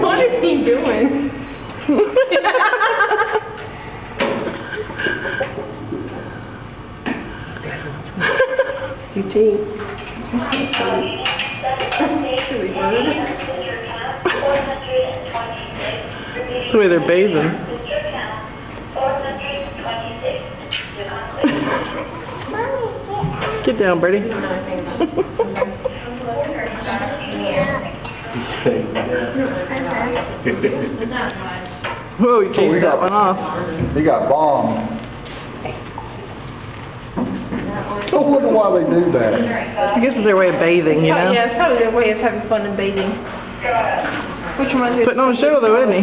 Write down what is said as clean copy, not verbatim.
What is he doing? Eugene. That's the way they're bathing. Get down, Birdie. Whoa, you chased that one off. He got bombed. I wonder why they do that. I guess it's their way of bathing, you know? Yeah, it's probably their way of having fun and bathing. Which reminds me of putting on a show, though, isn't he?